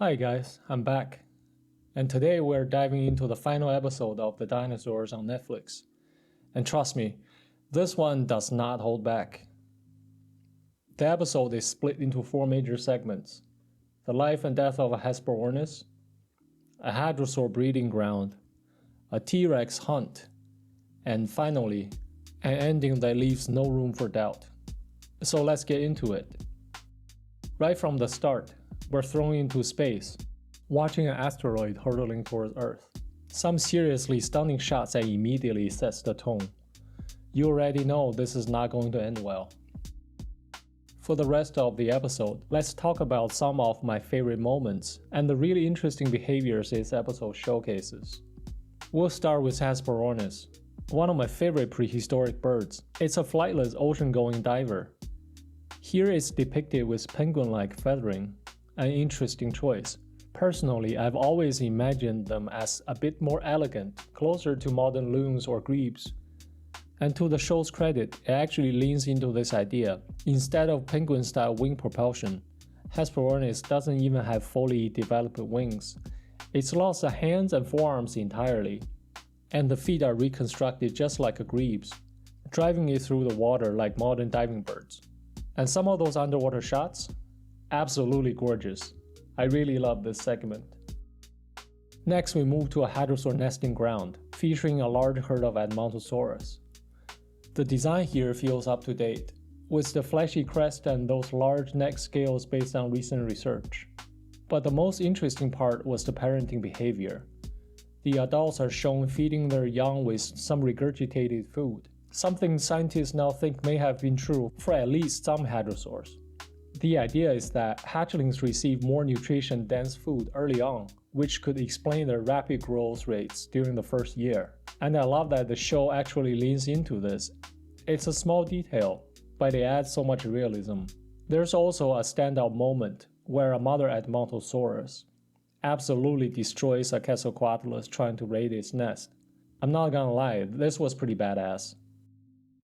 Hi guys, I'm back. And today we're diving into the final episode of the Dinosaurs on Netflix. And trust me, this one does not hold back. The episode is split into 4 major segments: the life and death of a Hesperornis, a hadrosaur breeding ground, a T.rex hunt, and finally, an ending that leaves no room for doubt. So let's get into it. Right from the start, we're thrown into space, watching an asteroid hurtling towards Earth. Some seriously stunning shots that immediately sets the tone. You already know this is not going to end well. For the rest of the episode, let's talk about some of my favorite moments and the really interesting behaviors this episode showcases. We'll start with Asperonis, one of my favorite prehistoric birds. It's a flightless ocean-going diver. Here it's depicted with penguin-like feathering, an interesting choice. Personally, I've always imagined them as a bit more elegant, closer to modern loons or grebes. And to the show's credit, it actually leans into this idea. Instead of penguin-style wing propulsion, Hesperornis doesn't even have fully developed wings. It's lost the hands and forearms entirely, and the feet are reconstructed just like a grebe's, driving it through the water like modern diving birds. And some of those underwater shots? Absolutely gorgeous. I really love this segment. Next, we move to a hadrosaur nesting ground, featuring a large herd of Edmontosaurus. The design here feels up to date, with the fleshy crest and those large neck scales based on recent research. But the most interesting part was the parenting behavior. The adults are shown feeding their young with some regurgitated food, something scientists now think may have been true for at least some hadrosaurs. The idea is that hatchlings receive more nutrition-dense food early on, which could explain their rapid growth rates during the first year. And I love that the show actually leans into this. It's a small detail, but it adds so much realism. There's also a standout moment where a mother Edmontosaurus absolutely destroys a Quetzalcoatlus trying to raid its nest. I'm not gonna lie, this was pretty badass.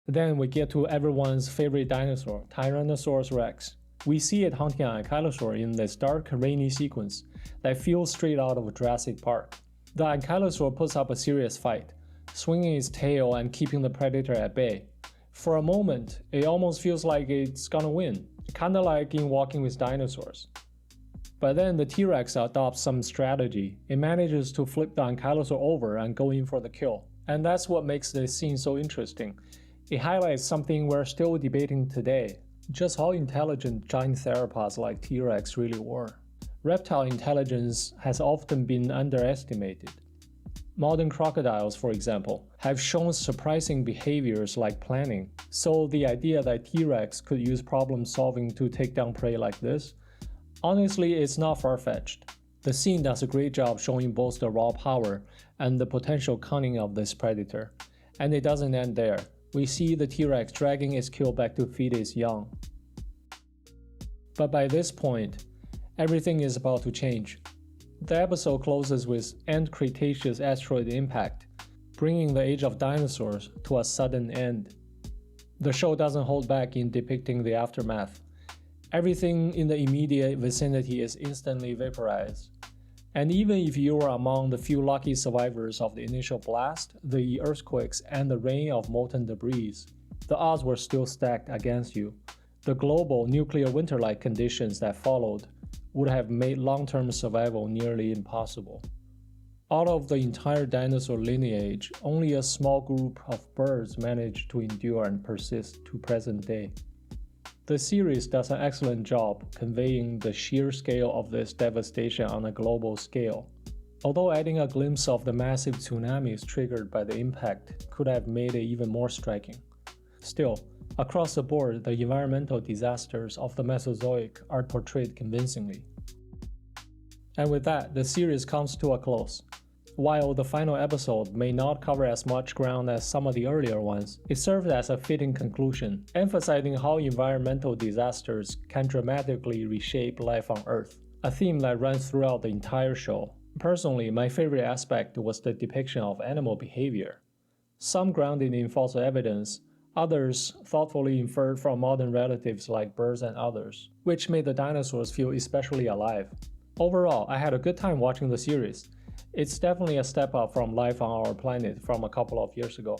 Then we get to everyone's favorite dinosaur, Tyrannosaurus Rex. We see it hunting an ankylosaur in this dark, rainy sequence that feels straight out of Jurassic Park. The ankylosaur puts up a serious fight, swinging its tail and keeping the predator at bay. For a moment, it almost feels like it's gonna win, kinda like in Walking with Dinosaurs. But then the T-Rex adopts some strategy. It manages to flip the ankylosaur over and go in for the kill. And that's what makes this scene so interesting. It highlights something we're still debating today: just how intelligent giant theropods like T-Rex really were. Reptile intelligence has often been underestimated. Modern crocodiles, for example, have shown surprising behaviors like planning. So the idea that T-Rex could use problem solving to take down prey like this, honestly, it's not far-fetched. The scene does a great job showing both the raw power and the potential cunning of this predator. And it doesn't end there. We see the T-Rex dragging its kill back to feed its young. But by this point, everything is about to change. The episode closes with End Cretaceous Asteroid Impact, bringing the age of dinosaurs to a sudden end. The show doesn't hold back in depicting the aftermath. Everything in the immediate vicinity is instantly vaporized. And even if you were among the few lucky survivors of the initial blast, the earthquakes, and the rain of molten debris, the odds were still stacked against you. The global nuclear winter-like conditions that followed would have made long-term survival nearly impossible. Out of the entire dinosaur lineage, only a small group of birds managed to endure and persist to present day. The series does an excellent job conveying the sheer scale of this devastation on a global scale, although adding a glimpse of the massive tsunamis triggered by the impact could have made it even more striking. Still, across the board, the environmental disasters of the Mesozoic are portrayed convincingly. And with that, the series comes to a close. While the final episode may not cover as much ground as some of the earlier ones, it serves as a fitting conclusion, emphasizing how environmental disasters can dramatically reshape life on Earth, a theme that runs throughout the entire show. Personally, my favorite aspect was the depiction of animal behavior. Some grounded in fossil evidence, others thoughtfully inferred from modern relatives like birds and others, which made the dinosaurs feel especially alive. Overall, I had a good time watching the series. It's definitely a step up from Life on Our Planet from a couple of years ago.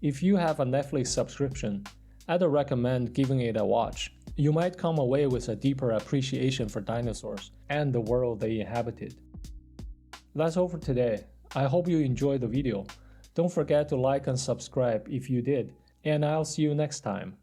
If you have a Netflix subscription, I'd recommend giving it a watch. You might come away with a deeper appreciation for dinosaurs and the world they inhabited. That's all for today. I hope you enjoyed the video. Don't forget to like and subscribe if you did, and I'll see you next time.